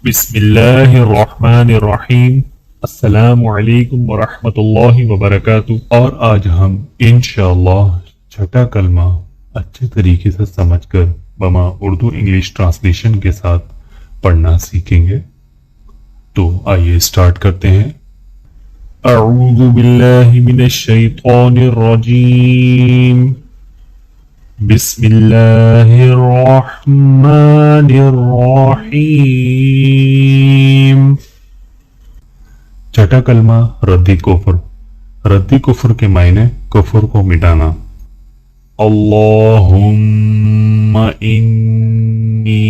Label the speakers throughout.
Speaker 1: بسم اللہ الرحمن الرحیم۔ السلام علیکم ورحمۃ اللہ وبرکاتہ۔ اور آج ہم انشاءاللہ چھٹا کلمہ اچھے طریقے سے سمجھ کر بما اردو انگلش ٹرانسلیشن کے ساتھ پڑھنا سیکھیں گے۔ تو آئیے سٹارٹ کرتے ہیں۔ اعوذ باللہ من الشیطان الرجیم، بسم اللہ الرحمن الرحیم۔ چھٹا کلمہ ردی کفر۔ ردی کفر کے معنی کفر کو مٹانا۔ اللہم انی،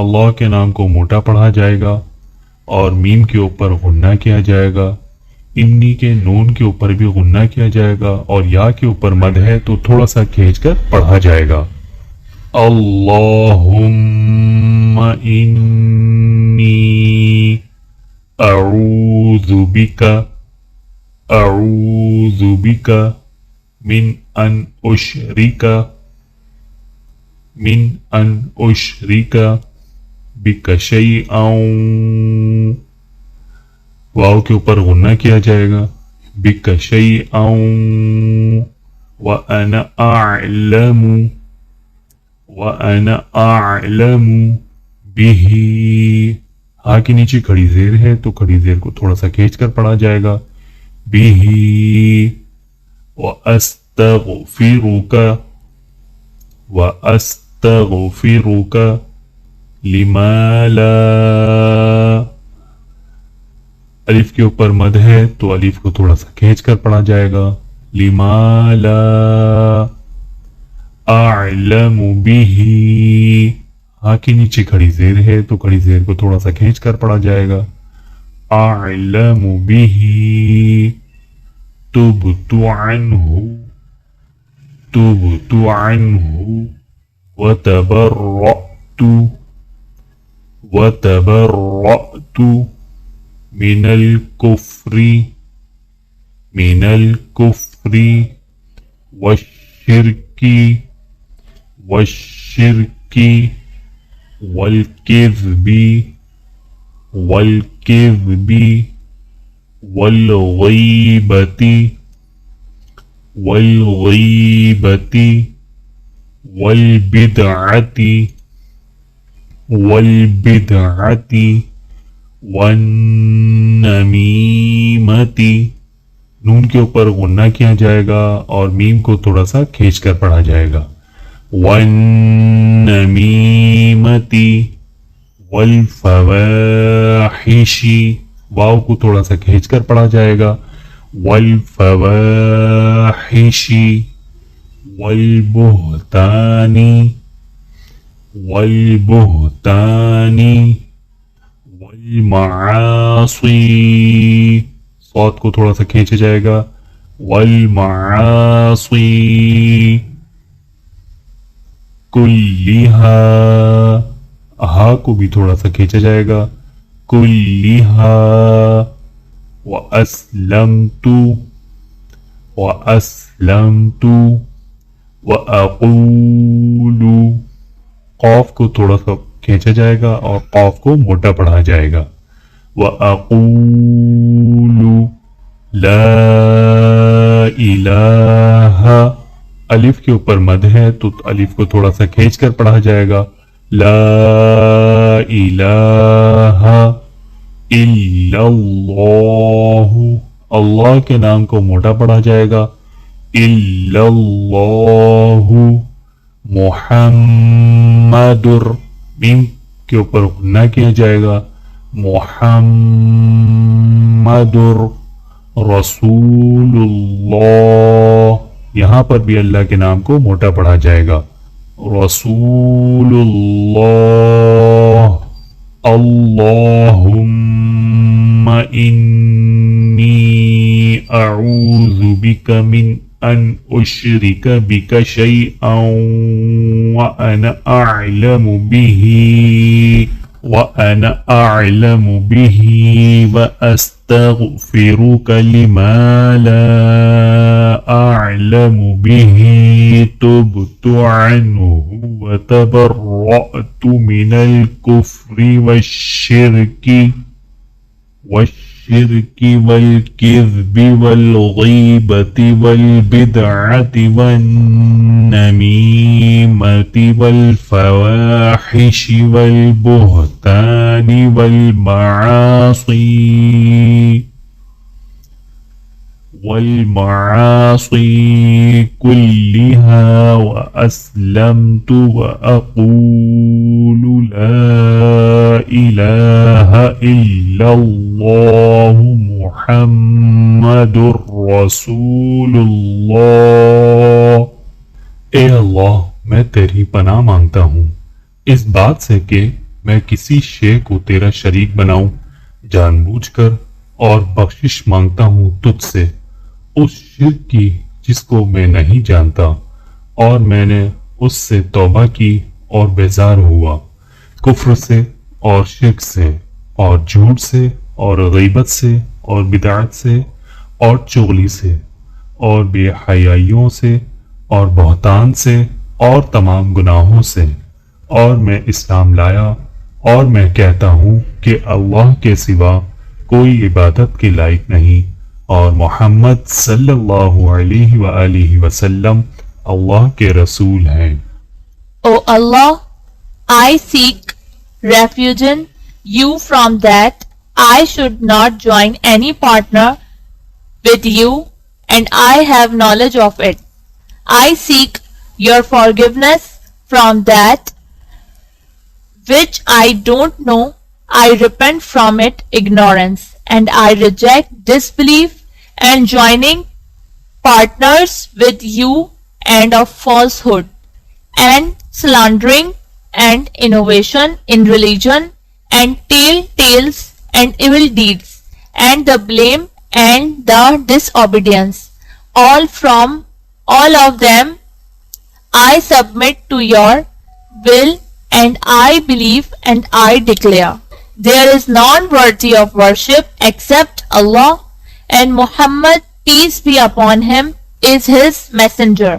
Speaker 1: اللہ کے نام کو موٹا پڑھا جائے گا اور میم کے اوپر غنہ کیا جائے گا، انی کے نون کے اوپر بھی غنہ کیا جائے گا، اور یا کے اوپر مد ہے تو تھوڑا سا کھینچ کر پڑھا جائے گا۔ اللہم انی اعوذ بک من ان اشرک بک شیئا، واو کے اوپر غنہ کیا جائے گا، بک شیئا وانا اعلم بہ، ہاں کے نیچے کھڑی زیر ہے تو کھڑی زیر کو تھوڑا سا کھینچ کر پڑھا جائے گا، بہ واستغفرک لما لا، الف کے اوپر مد ہے تو الف کو تھوڑا سا کھینچ کر پڑھا جائے گا، لما لا اعلم بہ، ہاں کے نیچے کھڑی زیر ہے تو کھڑی زیر کو تھوڑا سا کھینچ کر پڑھا جائے گا، اعلم بہ تبت عنہ وتبرأت من الكفر والشرك والكذب والغيبة والبدعة والنميمة، نون کے اوپر غنہ کیا جائے گا اور میم کو تھوڑا سا کھینچ کر پڑھا جائے گا، والنميمة والفواحش، واو کو تھوڑا سا کھینچ کر پڑھا جائے گا، والفواحش والبہتان والمعاصی، صوت کو تھوڑا سا کھینچا جائے گا، والمعاصی کلھا، ہا کو بھی تھوڑا سا کھینچا جائے گا، کلھا واسلمت واقول، قاف کو تھوڑا سا کھینچا جائے گا اور قاف کو موٹا پڑھا جائے گا، وَأَقُولُ لَا إِلَٰهَ، الف کے اوپر مد ہے تو الف کو تھوڑا سا کھینچ کر پڑھا جائے گا، لا الہ الا اللہ، اللہ کے نام کو موٹا پڑھا جائے گا، الا اللہ محمد، میم کے اوپر غنہ کیا جائے گا، محمد رسول اللہ، یہاں پر بھی اللہ کے نام کو موٹا پڑھا جائے گا، رسول اللہ، اللہم انی اعوذ بک من ان اشرک بک شیئا وانا اعلم به واستغفرک لما لا اعلم به تبت عنه وتبرأت من الكفر والشرك والكذب والغيبة والبدعة والنميمة والفواحش والبهتان والمعاصي كلها وأسلمت وأقول لا إله إلا الله محمد رسول اللہ۔ اے اللہ، میں تیری پناہ مانگتا ہوں اس بات سے کہ میں کسی شے کو تیرا شریک بناؤں جان بوجھ کر، اور بخشش مانگتا ہوں تجھ سے اس شرک کی جس کو میں نہیں جانتا، اور میں نے اس سے توبہ کی اور بیزار ہوا، کفر سے اور شرک سے اور جھوٹ سے اور غیبت سے اور بدعت سے اور چغلی سے اور بے حیائیوں سے اور بہتان سے اور تمام گناہوں سے، اور میں اسلام لایا، اور میں کہتا ہوں کہ اللہ کے سوا کوئی عبادت کے لائق نہیں، اور محمد صلی اللہ علیہ وآلہ وسلم اللہ کے رسول ہیں۔
Speaker 2: O Allah, I seek refuge in you from that I should not join any partner with you, and I have knowledge of it. I seek your forgiveness from that which I don't know. I repent from it ignorance, and I reject disbelief and joining partners with you and of falsehood and slandering and innovation in religion and tales and evil deeds and the blame and the disobedience. All of them I submit to your will, and I believe and I declare there is none worthy of worship except Allah, and Muhammad, peace be upon him, is his messenger.